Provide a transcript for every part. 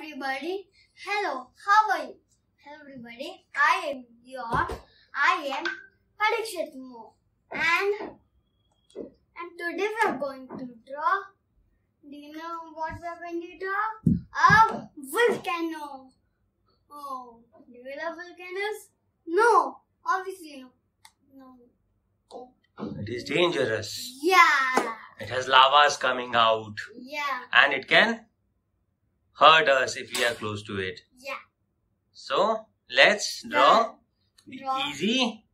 everybody. Hello, how are you? Hello everybody. I am cumu, and today we are going to draw. Do you know what we are going to draw? A volcano. Oh, do you love volcanoes? No, obviously no. It is dangerous. Yeah. It has lavas coming out. Yeah. And it can hurt us if we are close to it. Yeah. So, let's draw the easy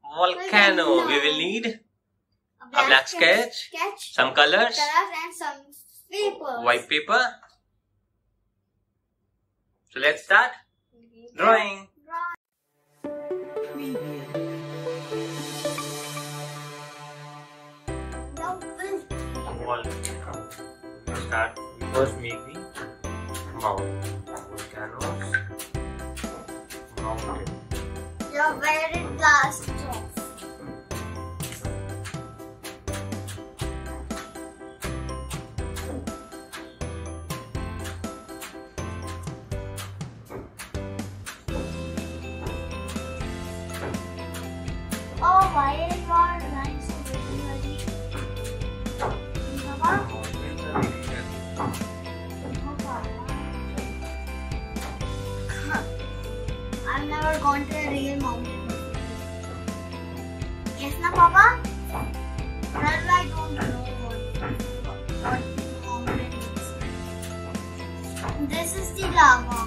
volcano. We will need a black sketch, some colors, and some paper. white paper. So, let's start drawing. We first make the mountain. Volcanoes, mountain. You're very last off. Oh, why is your line so very I've never gone to a real mountain before. Yes, na, Papa? Well, I don't know what mountain is. This is the lava.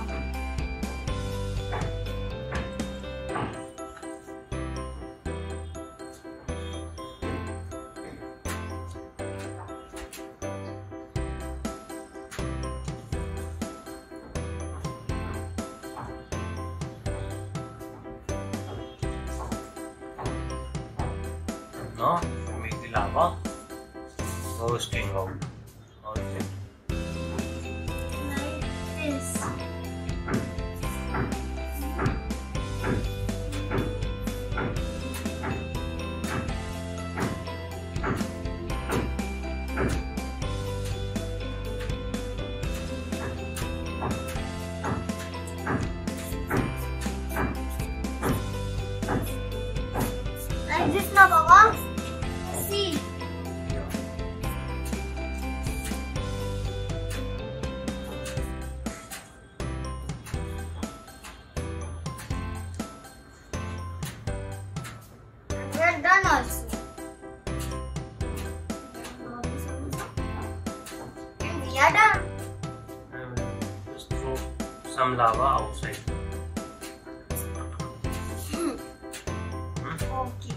Now, to make the lava bursting out. How is it? Like this. Like this now, Baba. See. We are done also. And we are done. Just throw some lava outside. Okay.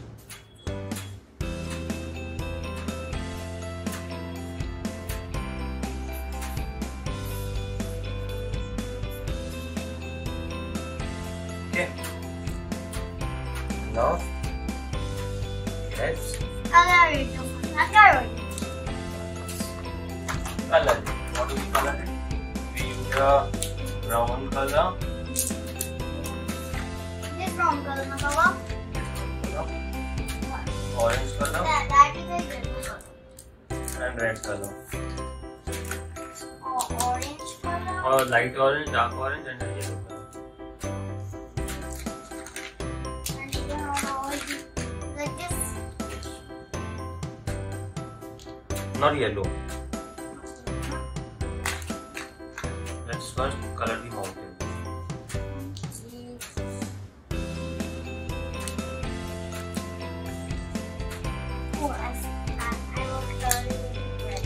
Okay. Now, let's Color it. Color it. color it. What do we color it? We use a brown color, This brown color, na, Baba. orange color, That is a yellow color. and red color. Orange color. Or light orange, dark orange, and a yellow color. And you have like this. Not yellow. Let's first color the mountain. Oh, I will color it red.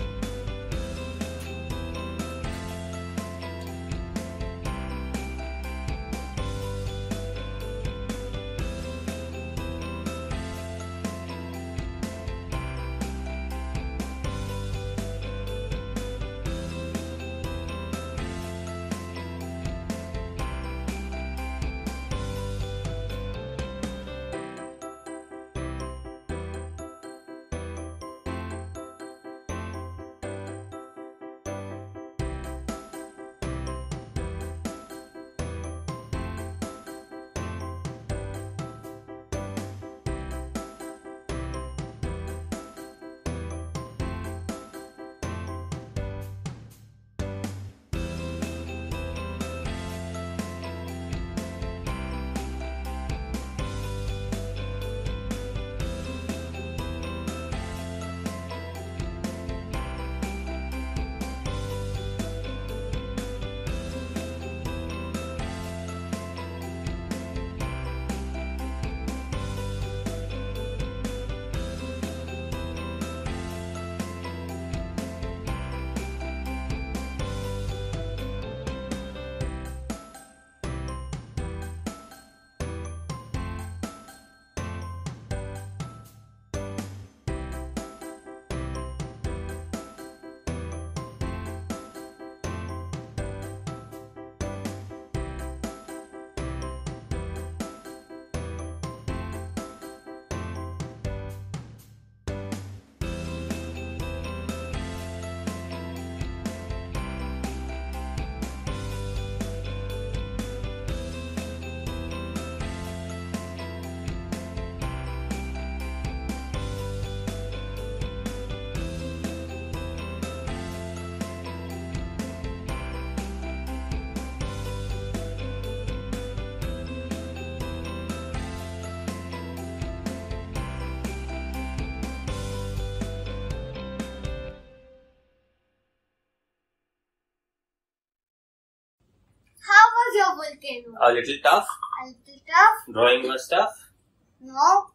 volcano. A little tough? A little tough? Drawing was tough? No.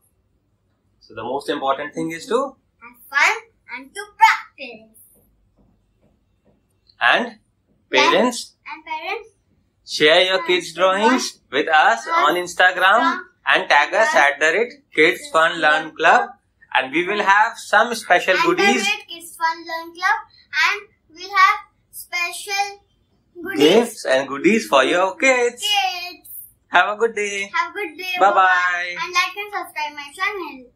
So the most important thing is to Have fun and to practice. And parents, share your kids' drawings with us on Instagram and tag us @KidsFunLearnClub, and we will have some special goodies. Kids Fun Learn Club, and we'll have special Gifts and goodies for your kids. Have a good day. Have a good day. Bye bye. And like and subscribe my channel.